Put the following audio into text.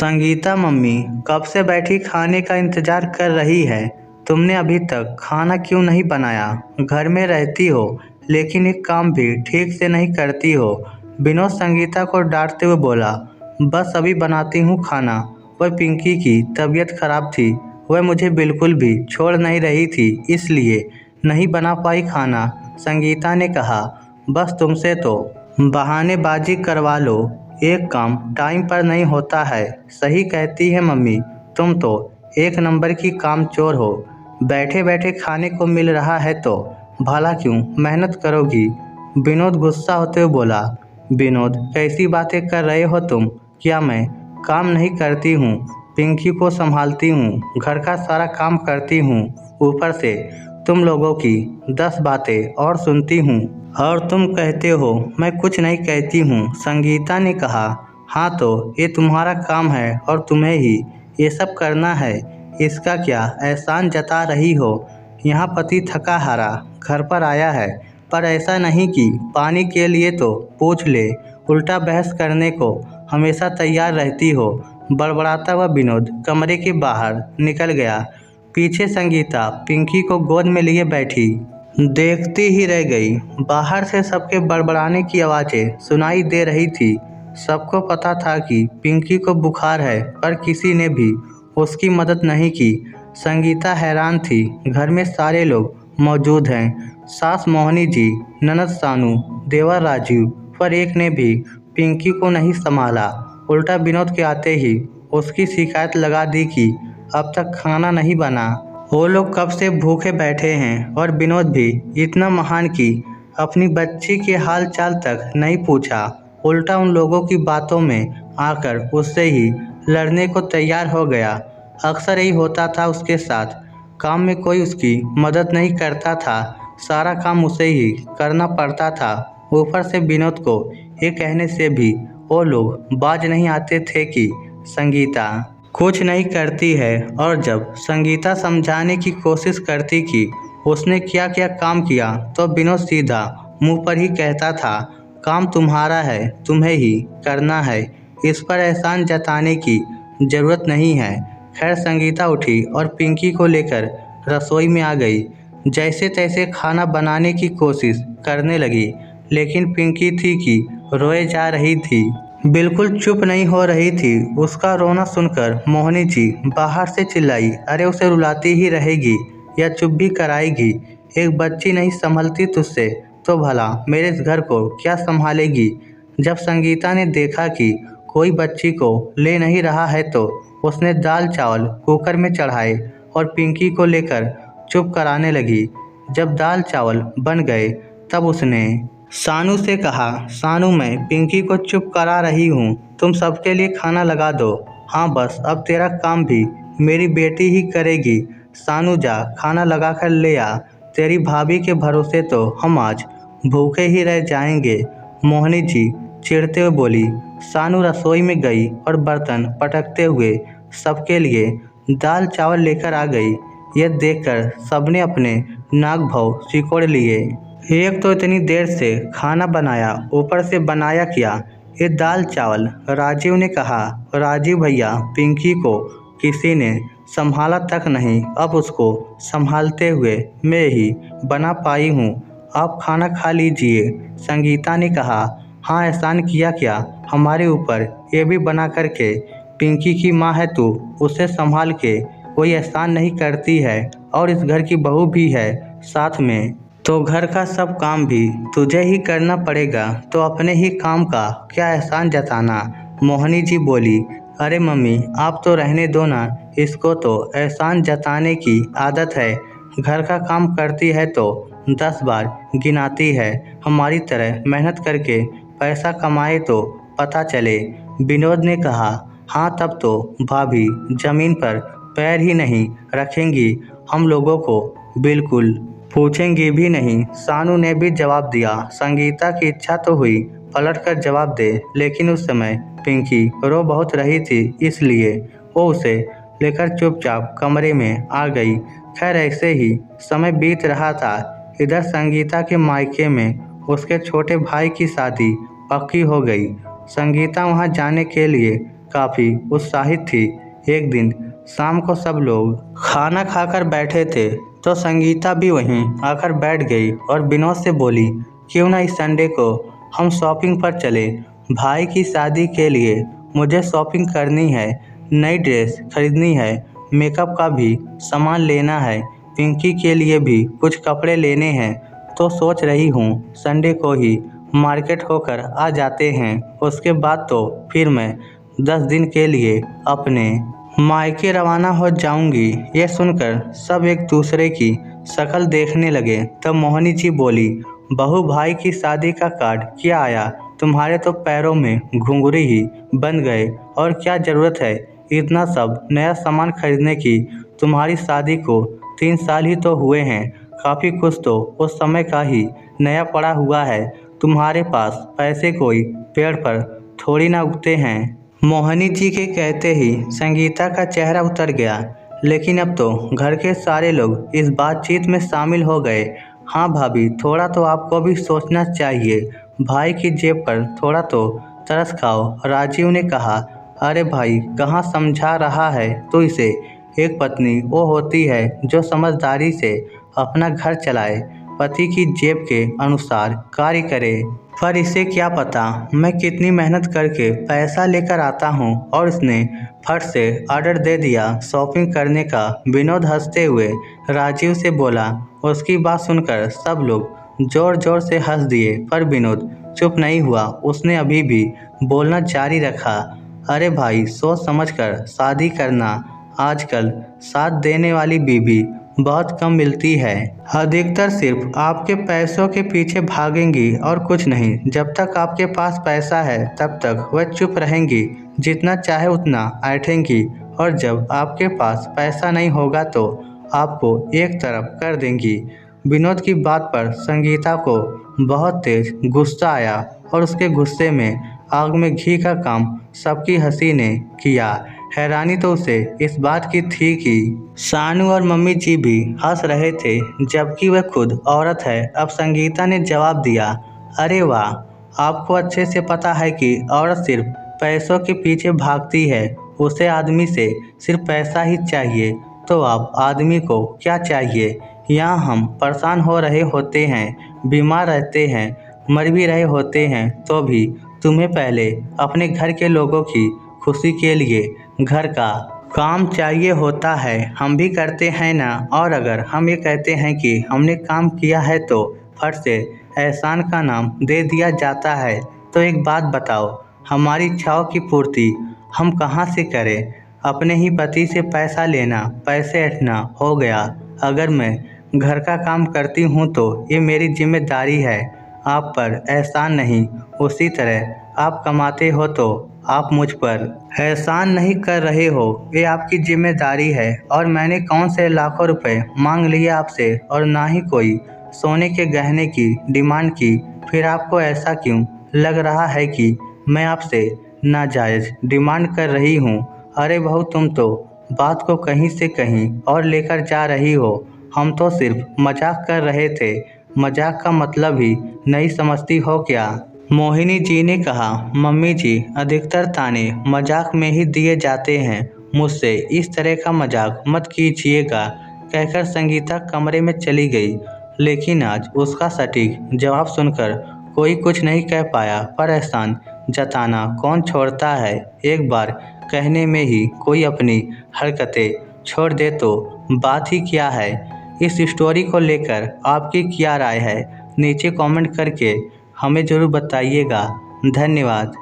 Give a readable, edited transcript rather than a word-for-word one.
Sangeeta mummy कब से बैठी खाने का इंतजार कर रही है। तुमने अभी तक खाना क्यों नहीं बनाया? घर में रहती हो लेकिन एक काम भी ठीक से नहीं करती हो। विनोद संगीता को डांटते हुए बोला। बस अभी बनाती हूँ खाना। वह पिंकी की तबीयत खराब थी, वह मुझे बिल्कुल भी छोड़ नहीं रही थी, इसलिए नहीं बना पाई खाना। संगीता ने कहा, बस तुमसे तो बहानेबाजी करवा लो, एक काम टाइम पर नहीं होता है। सही कहती है मम्मी, तुम तो एक नंबर की कामचोर हो। बैठे बैठे खाने को मिल रहा है तो भला क्यों मेहनत करोगी? विनोद गुस्सा होते हुए बोला। विनोद, कैसी बातें कर रहे हो तुम? क्या मैं काम नहीं करती हूँ? पिंकी को संभालती हूँ, घर का सारा काम करती हूँ, ऊपर से तुम लोगों की 10 बातें और सुनती हूँ, और तुम कहते हो मैं कुछ नहीं कहती हूँ। संगीता ने कहा, हाँ तो ये तुम्हारा काम है और तुम्हें ही ये सब करना है, इसका क्या एहसान जता रही हो? यहाँ पति थका हारा घर पर आया है, पर ऐसा नहीं कि पानी के लिए तो पूछ ले, उल्टा बहस करने को हमेशा तैयार रहती हो। बड़बड़ाता हुआ विनोद कमरे के बाहर निकल गया। पीछे संगीता पिंकी को गोद में लिए बैठी देखती ही रह गई। बाहर से सबके बड़बड़ाने की आवाज़ें सुनाई दे रही थी। सबको पता था कि पिंकी को बुखार है, पर किसी ने भी उसकी मदद नहीं की। संगीता हैरान थी। घर में सारे लोग मौजूद हैं, सास मोहनी जी, ननद सानू, देवर राजीव, पर एक ने भी पिंकी को नहीं संभाला। उल्टा विनोद के आते ही उसकी शिकायत लगा दी कि अब तक खाना नहीं बना। वो लोग कब से भूखे बैठे हैं और विनोद भी इतना महान कि अपनी बच्ची के हाल चाल तक नहीं पूछा, उल्टा उन लोगों की बातों में आकर उससे ही लड़ने को तैयार हो गया। अक्सर यही होता था उसके साथ। काम में कोई उसकी मदद नहीं करता था, सारा काम उसे ही करना पड़ता था। ऊपर से विनोद को ये कहने से भी वो लोग बाज नहीं आते थे कि संगीता कुछ नहीं करती है, और जब संगीता समझाने की कोशिश करती कि उसने क्या क्या काम किया, तो विनोद सीधा मुंह पर ही कहता था, काम तुम्हारा है, तुम्हें ही करना है, इस पर एहसान जताने की ज़रूरत नहीं है। खैर संगीता उठी और पिंकी को लेकर रसोई में आ गई। जैसे तैसे खाना बनाने की कोशिश करने लगी, लेकिन पिंकी थी कि रोए जा रही थी, बिल्कुल चुप नहीं हो रही थी। उसका रोना सुनकर मोहनी जी बाहर से चिल्लाई, अरे उसे रुलाती ही रहेगी या चुप भी कराएगी? एक बच्ची नहीं संभलती तुझसे तो भला मेरे इस घर को क्या संभालेगी? जब संगीता ने देखा कि कोई बच्ची को ले नहीं रहा है, तो उसने दाल चावल कुकर में चढ़ाए और पिंकी को लेकर चुप कराने लगी। जब दाल चावल बन गए तब उसने सानू से कहा, सानू मैं पिंकी को चुप करा रही हूँ, तुम सबके लिए खाना लगा दो। हाँ बस अब तेरा काम भी मेरी बेटी ही करेगी। सानू जा खाना लगा कर ले आ, तेरी भाभी के भरोसे तो हम आज भूखे ही रह जाएंगे। मोहनी जी चिढ़ते हुए बोली। सानू रसोई में गई और बर्तन पटकते हुए सबके लिए दाल चावल लेकर आ गई। यह देखकर सबने अपने नाक भौं सिकोड़ लिए। एक तो इतनी देर से खाना बनाया, ऊपर से बनाया क्या ये दाल चावल? राजीव ने कहा, राजीव भैया, पिंकी को किसी ने संभाला तक नहीं, अब उसको संभालते हुए मैं ही बना पाई हूँ, आप खाना खा लीजिए। संगीता ने कहा, हाँ एहसान किया क्या हमारे ऊपर, ये भी बना करके? पिंकी की माँ है तू, उसे संभाल के कोई एहसान नहीं करती है, और इस घर की बहू भी है साथ में, तो घर का सब काम भी तुझे ही करना पड़ेगा, तो अपने ही काम का क्या एहसान जताना? मोहनी जी बोली, अरे मम्मी आप तो रहने दो ना, इसको तो एहसान जताने की आदत है। घर का काम करती है तो 10 बार गिनाती है, हमारी तरह मेहनत करके पैसा कमाए तो पता चले। विनोद ने कहा, हाँ तब तो भाभी जमीन पर पैर ही नहीं रखेंगी, हम लोगों को बिल्कुल पूछेंगी भी नहीं। सानू ने भी जवाब दिया। संगीता की इच्छा तो हुई पलटकर जवाब दे, लेकिन उस समय पिंकी रो बहुत रही थी, इसलिए वो उसे लेकर चुपचाप कमरे में आ गई। खैर ऐसे ही समय बीत रहा था। इधर संगीता के मायके में उसके छोटे भाई की शादी पक्की हो गई। संगीता वहां जाने के लिए काफ़ी उत्साहित थी। एक दिन शाम को सब लोग खाना खाकर बैठे थे तो संगीता भी वहीं आकर बैठ गई और विनोद से बोली, क्यों ना इस संडे को हम शॉपिंग पर चले। भाई की शादी के लिए मुझे शॉपिंग करनी है, नई ड्रेस खरीदनी है, मेकअप का भी सामान लेना है, पिंकी के लिए भी कुछ कपड़े लेने हैं। तो सोच रही हूँ संडे को ही मार्केट होकर आ जाते हैं। उसके बाद तो फिर मैं 10 दिन के लिए अपने मायके रवाना हो जाऊंगी। ये सुनकर सब एक दूसरे की शक्ल देखने लगे। तब मोहिनी जी बोली, बहू भाई की शादी का कार्ड क्या आया? तुम्हारे तो पैरों में घुंघरू ही बन गए और क्या ज़रूरत है इतना सब नया सामान खरीदने की। तुम्हारी शादी को 3 साल ही तो हुए हैं, काफ़ी कुछ तो उस समय का ही नया पड़ा हुआ है। तुम्हारे पास पैसे कोई पेड़ पर थोड़ी ना उगते हैं। मोहिनी जी के कहते ही संगीता का चेहरा उतर गया। लेकिन अब तो घर के सारे लोग इस बातचीत में शामिल हो गए। हाँ भाभी, थोड़ा तो आपको भी सोचना चाहिए, भाई की जेब पर थोड़ा तो तरस खाओ। राजीव ने कहा, अरे भाई कहाँ समझा रहा है तू इसे। एक पत्नी वो होती है जो समझदारी से अपना घर चलाए, पति की जेब के अनुसार कार्य करे। पर इसे क्या पता मैं कितनी मेहनत करके पैसा लेकर आता हूँ और इसने फट से ऑर्डर दे दिया शॉपिंग करने का। विनोद हंसते हुए राजीव से बोला। उसकी बात सुनकर सब लोग जोर जोर से हंस दिए, पर विनोद चुप नहीं हुआ। उसने अभी भी बोलना जारी रखा, अरे भाई सोच समझकर शादी करना। आजकल साथ देने वाली बीवी बहुत कम मिलती है, अधिकतर सिर्फ आपके पैसों के पीछे भागेंगी और कुछ नहीं। जब तक आपके पास पैसा है तब तक वह चुप रहेंगी, जितना चाहे उतना ऐंठेंगी, और जब आपके पास पैसा नहीं होगा तो आपको एक तरफ कर देंगी। विनोद की बात पर संगीता को बहुत तेज गुस्सा आया और उसके गुस्से में आग में घी का काम सबकी हंसी ने किया। हैरानी तो उसे इस बात की थी कि शानू और मम्मी जी भी हंस रहे थे, जबकि वह खुद औरत है। अब संगीता ने जवाब दिया, अरे वाह, आपको अच्छे से पता है कि औरत सिर्फ पैसों के पीछे भागती है, उसे आदमी से सिर्फ पैसा ही चाहिए। तो आप आदमी को क्या चाहिए? यहाँ हम परेशान हो रहे होते हैं, बीमार रहते हैं, मर भी रहे होते हैं, तो भी तुम्हें पहले अपने घर के लोगों की खुशी के लिए घर का काम चाहिए होता है। हम भी करते हैं ना। और अगर हम ये कहते हैं कि हमने काम किया है तो फट से एहसान का नाम दे दिया जाता है। तो एक बात बताओ, हमारी इच्छाओं की पूर्ति हम कहाँ से करें? अपने ही पति से पैसा लेना, पैसे ऐंठना हो गया। अगर मैं घर का काम करती हूँ तो ये मेरी जिम्मेदारी है, आप पर एहसान नहीं। उसी तरह आप कमाते हो तो आप मुझ पर एहसान नहीं कर रहे हो, ये आपकी जिम्मेदारी है। और मैंने कौन से लाखों रुपए मांग लिए आपसे, और ना ही कोई सोने के गहने की डिमांड की। फिर आपको ऐसा क्यों लग रहा है कि मैं आपसे नाजायज़ डिमांड कर रही हूँ? अरे बहू, तुम तो बात को कहीं से कहीं और लेकर जा रही हो। हम तो सिर्फ मजाक कर रहे थे, मजाक का मतलब ही नहीं समझती हो क्या? मोहिनी जी ने कहा, मम्मी जी, अधिकतर ताने मजाक में ही दिए जाते हैं, मुझसे इस तरह का मजाक मत कीजिएगा। कहकर संगीता कमरे में चली गई। लेकिन आज उसका सटीक जवाब सुनकर कोई कुछ नहीं कह पाया, पर एहसान जताना कौन छोड़ता है? एक बार कहने में ही कोई अपनी हरकतें छोड़ दे तो बात ही क्या है। इस स्टोरी को लेकर आपकी क्या राय है? नीचे कमेंट करके हमें ज़रूर बताइएगा। धन्यवाद।